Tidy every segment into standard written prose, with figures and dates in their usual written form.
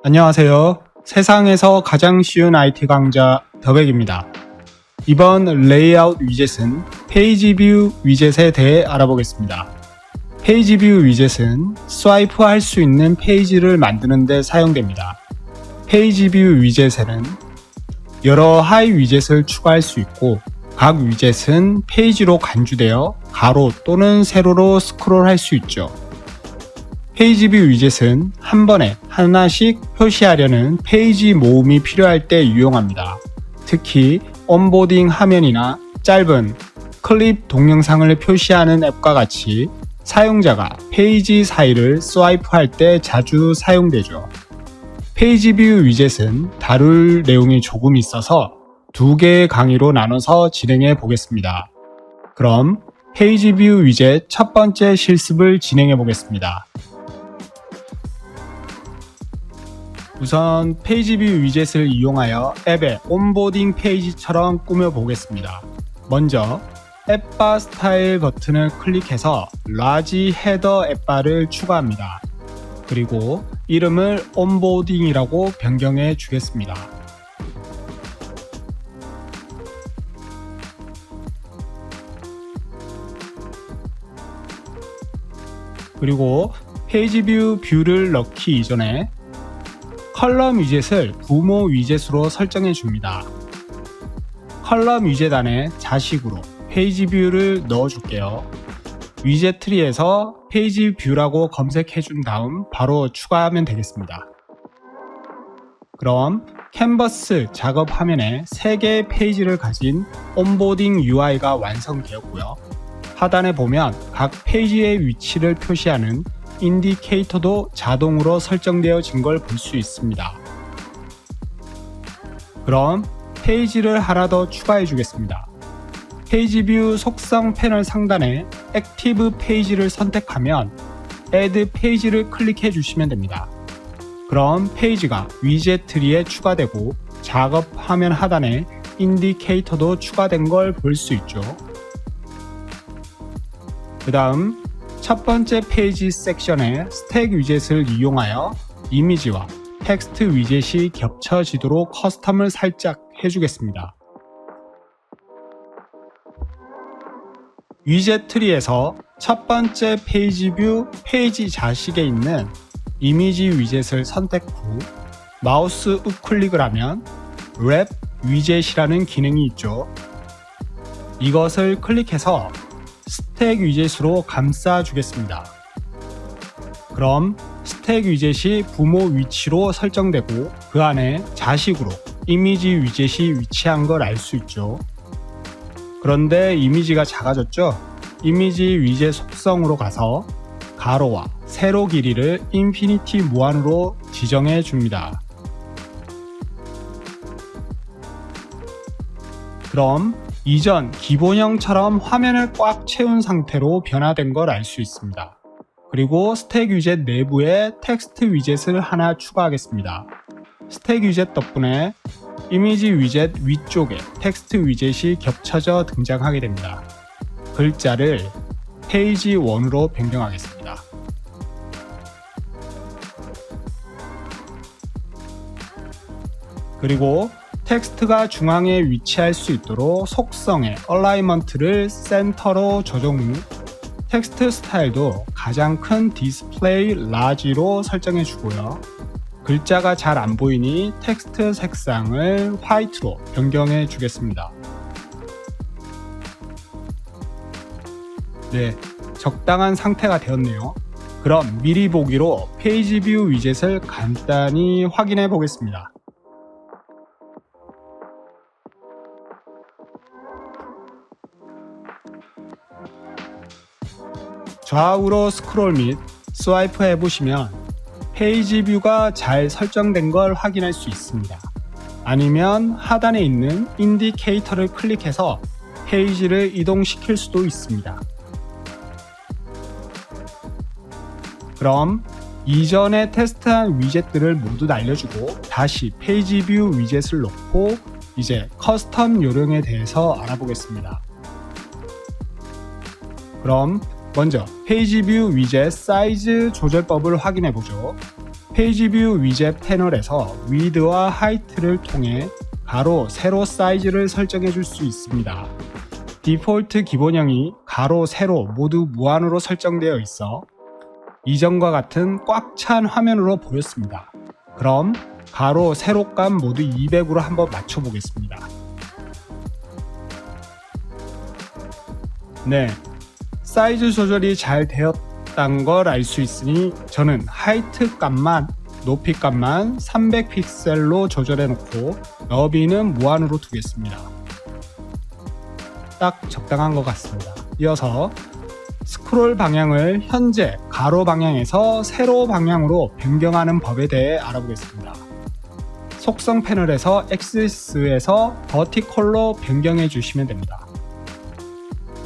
안녕하세요. 세상에서 가장 쉬운 IT 강좌 더백입니다. 이번 레이아웃 위젯은 페이지 뷰 위젯에 대해 알아보겠습니다. 페이지 뷰 위젯은 스와이프 할 수 있는 페이지를 만드는 데 사용됩니다. 페이지 뷰 위젯에는 여러 하이 위젯을 추가할 수 있고 각 위젯은 페이지로 간주되어 가로 또는 세로로 스크롤할 수 있죠. 페이지 뷰 위젯은 한 번에 하나씩 표시하려는 페이지 모음이 필요할 때 유용합니다. 특히 온보딩 화면이나 짧은 클립 동영상을 표시하는 앱과 같이 사용자가 페이지 사이를 스와이프할 때 자주 사용되죠. 페이지 뷰 위젯은 다룰 내용이 조금 있어서 두 개의 강의로 나눠서 진행해 보겠습니다. 그럼 페이지 뷰 위젯 첫 번째 실습을 진행해 보겠습니다. 우선 페이지 뷰 위젯을 이용하여 앱의 온보딩 페이지처럼 꾸며 보겠습니다. 먼저 앱바 스타일 버튼을 클릭해서 라지 헤더 앱바를 추가합니다. 그리고 이름을 온보딩이라고 변경해 주겠습니다. 그리고 페이지 뷰를 넣기 이전에 컬럼 위젯을 부모 위젯으로 설정해 줍니다. 컬럼 위젯 안에 자식으로 페이지 뷰를 넣어 줄게요. 위젯 트리에서 페이지 뷰라고 검색해 준 다음 바로 추가하면 되겠습니다. 그럼 캔버스 작업 화면에 3개의 페이지를 가진 온보딩 UI가 완성되었고요. 하단에 보면 각 페이지의 위치를 표시하는 인디케이터도 자동으로 설정되어진 걸 볼 수 있습니다. 그럼 페이지를 하나 더 추가해 주겠습니다. 페이지 뷰 속성 패널 상단에 액티브 페이지를 선택하면 Add 페이지를 클릭해 주시면 됩니다. 그럼 페이지가 위젯 트리에 추가되고 작업 화면 하단에 인디케이터도 추가된 걸 볼 수 있죠. 그 다음 첫 번째 페이지 섹션에 스택 위젯을 이용하여 이미지와 텍스트 위젯이 겹쳐지도록 커스텀을 살짝 해주겠습니다. 위젯 트리에서 첫 번째 페이지 뷰 페이지 자식에 있는 이미지 위젯을 선택 후 마우스 우클릭을 하면 랩 위젯이라는 기능이 있죠. 이것을 클릭해서 스택 위젯으로 감싸 주겠습니다. 그럼 스택 위젯이 부모 위치로 설정되고 그 안에 자식으로 이미지 위젯이 위치한 걸 알 수 있죠. 그런데 이미지가 작아졌죠? 이미지 위젯 속성으로 가서 가로와 세로 길이를 인피니티 무한으로 지정해 줍니다. 그럼 이전 기본형처럼 화면을 꽉 채운 상태로 변화된 걸 알 수 있습니다. 그리고 스택 위젯 내부에 텍스트 위젯을 하나 추가하겠습니다. 스택 위젯 덕분에 이미지 위젯 위쪽에 텍스트 위젯이 겹쳐져 등장하게 됩니다. 글자를 페이지 1으로 변경하겠습니다. 그리고 텍스트가 중앙에 위치할 수 있도록 속성의 얼라이먼트를 센터로 조정 후 텍스트 스타일도 가장 큰 디스플레이 라지로 설정해 주고요. 글자가 잘 안 보이니 텍스트 색상을 화이트로 변경해 주겠습니다. 네, 적당한 상태가 되었네요. 그럼 미리 보기로 페이지 뷰 위젯을 간단히 확인해 보겠습니다. 좌우로 스크롤 및 스와이프 해보시면 페이지 뷰가 잘 설정된 걸 확인할 수 있습니다. 아니면 하단에 있는 인디케이터를 클릭해서 페이지를 이동시킬 수도 있습니다. 그럼 이전에 테스트한 위젯들을 모두 날려주고 다시 페이지 뷰 위젯을 놓고 이제 커스텀 요령에 대해서 알아보겠습니다. 그럼 먼저 페이지 뷰 위젯 사이즈 조절법을 확인해 보죠. 페이지 뷰 위젯 패널에서 width와 height를 통해 가로, 세로 사이즈를 설정해 줄 수 있습니다. 디폴트 기본형이 가로, 세로 모두 무한으로 설정되어 있어 이전과 같은 꽉 찬 화면으로 보였습니다. 그럼 가로, 세로값 모두 200으로 한번 맞춰 보겠습니다. 네, 사이즈 조절이 잘 되었다는 걸 알 수 있으니 저는 하이트 값만, 높이 값만 300픽셀로 조절해 놓고 너비는 무한으로 두겠습니다. 딱 적당한 것 같습니다. 이어서 스크롤 방향을 현재 가로 방향에서 세로 방향으로 변경하는 법에 대해 알아보겠습니다. 속성 패널에서 엑시스에서 버티컬로 변경해 주시면 됩니다.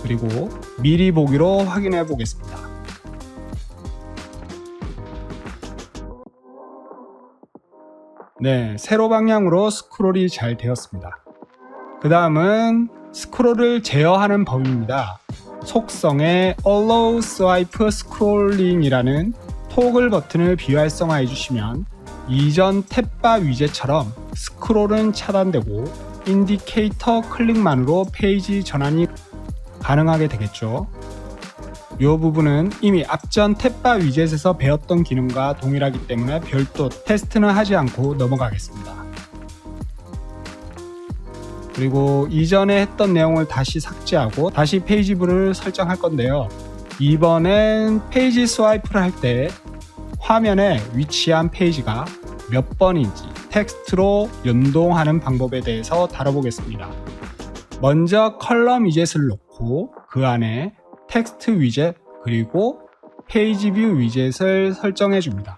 그리고 미리 보기로 확인해 보겠습니다. 네, 세로 방향으로 스크롤이 잘 되었습니다. 그 다음은 스크롤을 제어하는 법입니다. 속성에 Allow Swipe Scrolling 이라는 토글 버튼을 비활성화해 주시면 이전 탭바 위젯처럼 스크롤은 차단되고 인디케이터 클릭만으로 페이지 전환이 가능하게 되겠죠. 이 부분은 이미 앞전 탭바 위젯에서 배웠던 기능과 동일하기 때문에 별도 테스트는 하지 않고 넘어가겠습니다. 그리고 이전에 했던 내용을 다시 삭제하고 다시 페이지 뷰를 설정할 건데요. 이번엔 페이지 스와이프를 할 때 화면에 위치한 페이지가 몇 번인지 텍스트로 연동하는 방법에 대해서 다뤄보겠습니다. 먼저 컬럼 위젯을 놓고 그 안에 텍스트 위젯 그리고 페이지 뷰 위젯을 설정해 줍니다.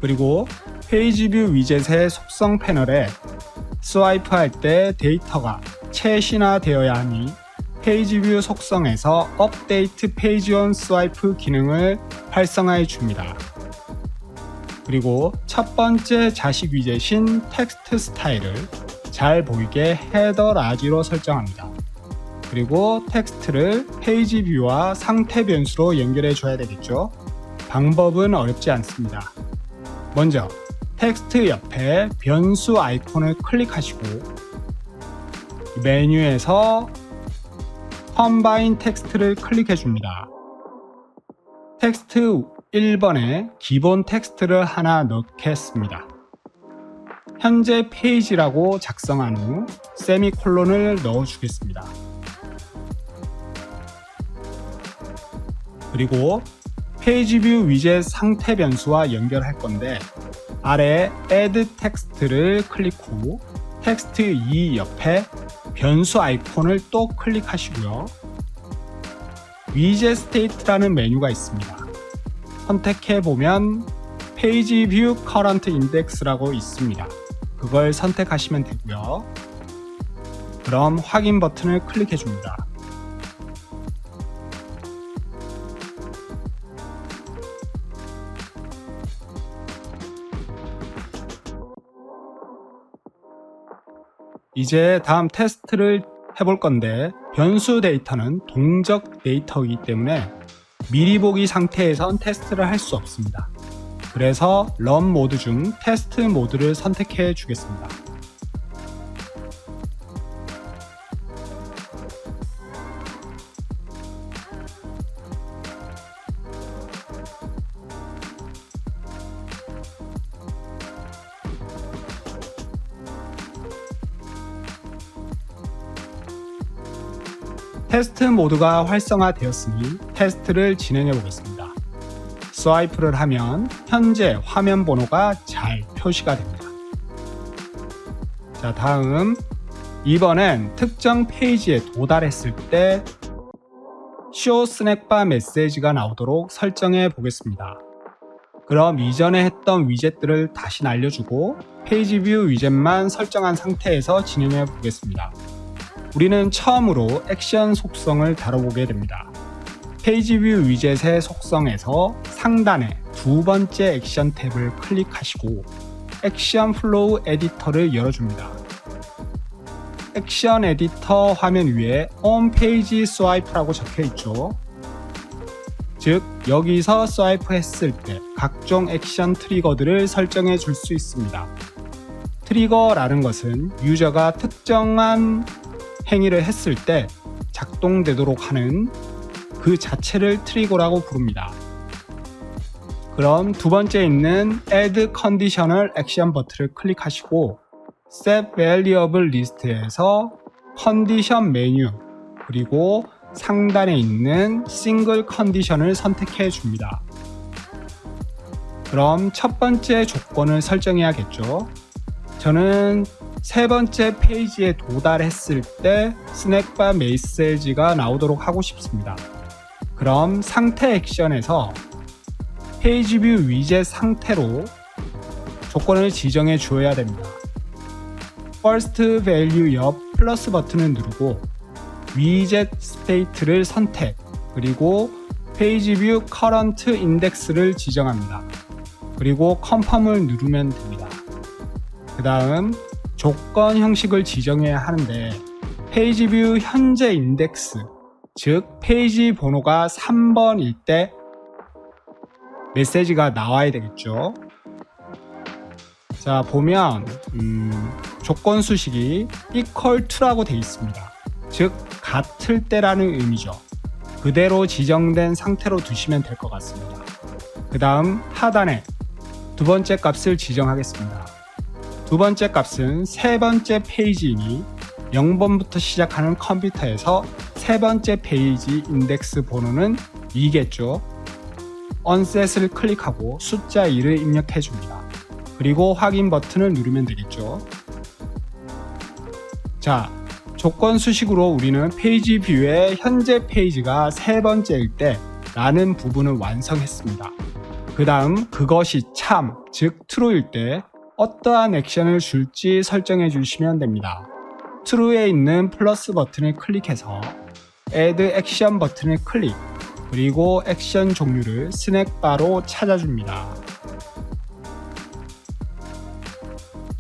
그리고 페이지 뷰 위젯의 속성 패널에 스와이프 할 때 데이터가 최신화되어야 하니 페이지 뷰 속성에서 업데이트 페이지 온 스와이프 기능을 활성화해 줍니다. 그리고 첫 번째 자식 위젯인 텍스트 스타일을 잘 보이게 헤더 라지로 설정합니다. 그리고 텍스트를 페이지 뷰와 상태 변수로 연결해 줘야 되겠죠. 방법은 어렵지 않습니다. 먼저 텍스트 옆에 변수 아이콘을 클릭하시고 메뉴에서 컴바인 텍스트를 클릭해 줍니다. 텍스트 1번에 기본 텍스트를 하나 넣겠습니다. 현재 페이지라고 작성한 후 세미콜론을 넣어 주겠습니다. 그리고 페이지 뷰 위젯 상태 변수와 연결할 건데 아래 Add 텍스트를 클릭 후 텍스트 2 옆에 변수 아이콘을 또 클릭하시고요. 위젯 스테이트라는 메뉴가 있습니다. 선택해 보면 페이지 뷰 커런트 인덱스라고 있습니다. 그걸 선택하시면 되고요. 그럼 확인 버튼을 클릭해 줍니다. 이제 다음 테스트를 해볼 건데 변수 데이터는 동적 데이터이기 때문에 미리 보기 상태에선 테스트를 할 수 없습니다. 그래서 런 모드 중 테스트 모드를 선택해 주겠습니다. 테스트 모드가 활성화되었으니 테스트를 진행해 보겠습니다. 스와이프를 하면 현재 화면 번호가 잘 표시가 됩니다. 자, 다음 이번엔 특정 페이지에 도달했을 때 쇼 스낵바 메시지가 나오도록 설정해 보겠습니다. 그럼 이전에 했던 위젯들을 다시 날려주고 페이지 뷰 위젯만 설정한 상태에서 진행해 보겠습니다. 우리는 처음으로 액션 속성을 다뤄보게 됩니다. 페이지 뷰 위젯의 속성에서 상단에 두 번째 액션 탭을 클릭하시고 액션 플로우 에디터를 열어줍니다. 액션 에디터 화면 위에 홈페이지 스와이프라고 적혀 있죠. 즉 여기서 스와이프 했을 때 각종 액션 트리거들을 설정해 줄 수 있습니다. 트리거라는 것은 유저가 특정한 행위를 했을 때 작동되도록 하는 그 자체를 트리거라고 부릅니다. 그럼 두 번째 있는 Add Conditional Action 버튼을 클릭하시고 Set Variable List에서 컨디션 메뉴 그리고 상단에 있는 싱글 컨디션을 선택해 줍니다. 그럼 첫 번째 조건을 설정해야겠죠. 저는 세 번째 페이지에 도달했을 때 스낵바 메시지가 나오도록 하고 싶습니다. 그럼 상태 액션에서 페이지 뷰 위젯 상태로 조건을 지정해 주어야 됩니다. First Value 옆 플러스 버튼을 누르고 위젯 스테이트를 선택 그리고 페이지 뷰 커런트 인덱스를 지정합니다. 그리고 컨펌을 누르면 됩니다. 그 다음 조건 형식을 지정해야 하는데 페이지 뷰 현재 인덱스 즉 페이지 번호가 3번일 때 메시지가 나와야 되겠죠. 자 보면 조건 수식이 equal to라고 되어 있습니다. 즉 같을 때라는 의미죠. 그대로 지정된 상태로 두시면 될 것 같습니다. 그 다음 하단에 두 번째 값을 지정하겠습니다. 두 번째 값은 세 번째 페이지이니 0번부터 시작하는 컴퓨터에서 세 번째 페이지 인덱스 번호는 2겠죠. onset을 클릭하고 숫자 2를 입력해 줍니다. 그리고 확인 버튼을 누르면 되겠죠. 자, 조건 수식으로 우리는 페이지 뷰의 현재 페이지가 세 번째일 때 라는 부분을 완성했습니다. 그 다음 그것이 참, 즉 true일 때 어떠한 액션을 줄지 설정해 주시면 됩니다. true에 있는 플러스 버튼을 클릭해서 add action 버튼을 클릭 그리고 액션 종류를 스낵바로 찾아줍니다.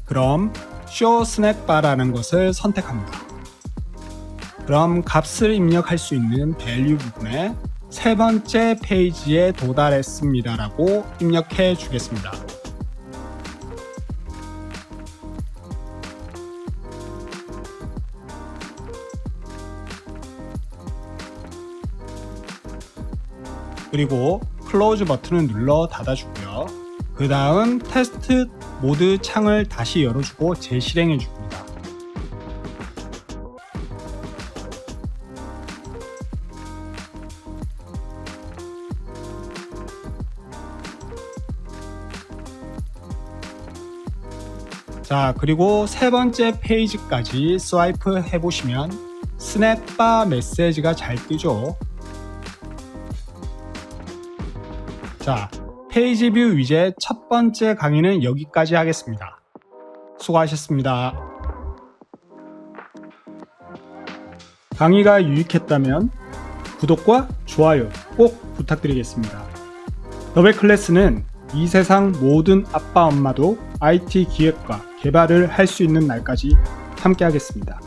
그럼 show 스낵바라는 것을 선택합니다. 그럼 값을 입력할 수 있는 value 부분에 세 번째 페이지에 도달했습니다 라고 입력해 주겠습니다. 그리고 클로즈 버튼을 눌러 닫아주고요. 그 다음 테스트 모드 창을 다시 열어주고 재실행해 줍니다. 자, 그리고 세 번째 페이지까지 스와이프 해보시면 스낵바 메시지가 잘 뜨죠. 자, 페이지 뷰 위젯 첫 번째 강의는 여기까지 하겠습니다. 수고하셨습니다. 강의가 유익했다면 구독과 좋아요 꼭 부탁드리겠습니다. 더백 클래스는 이 세상 모든 아빠 엄마도 IT 기획과 개발을 할 수 있는 날까지 함께 하겠습니다.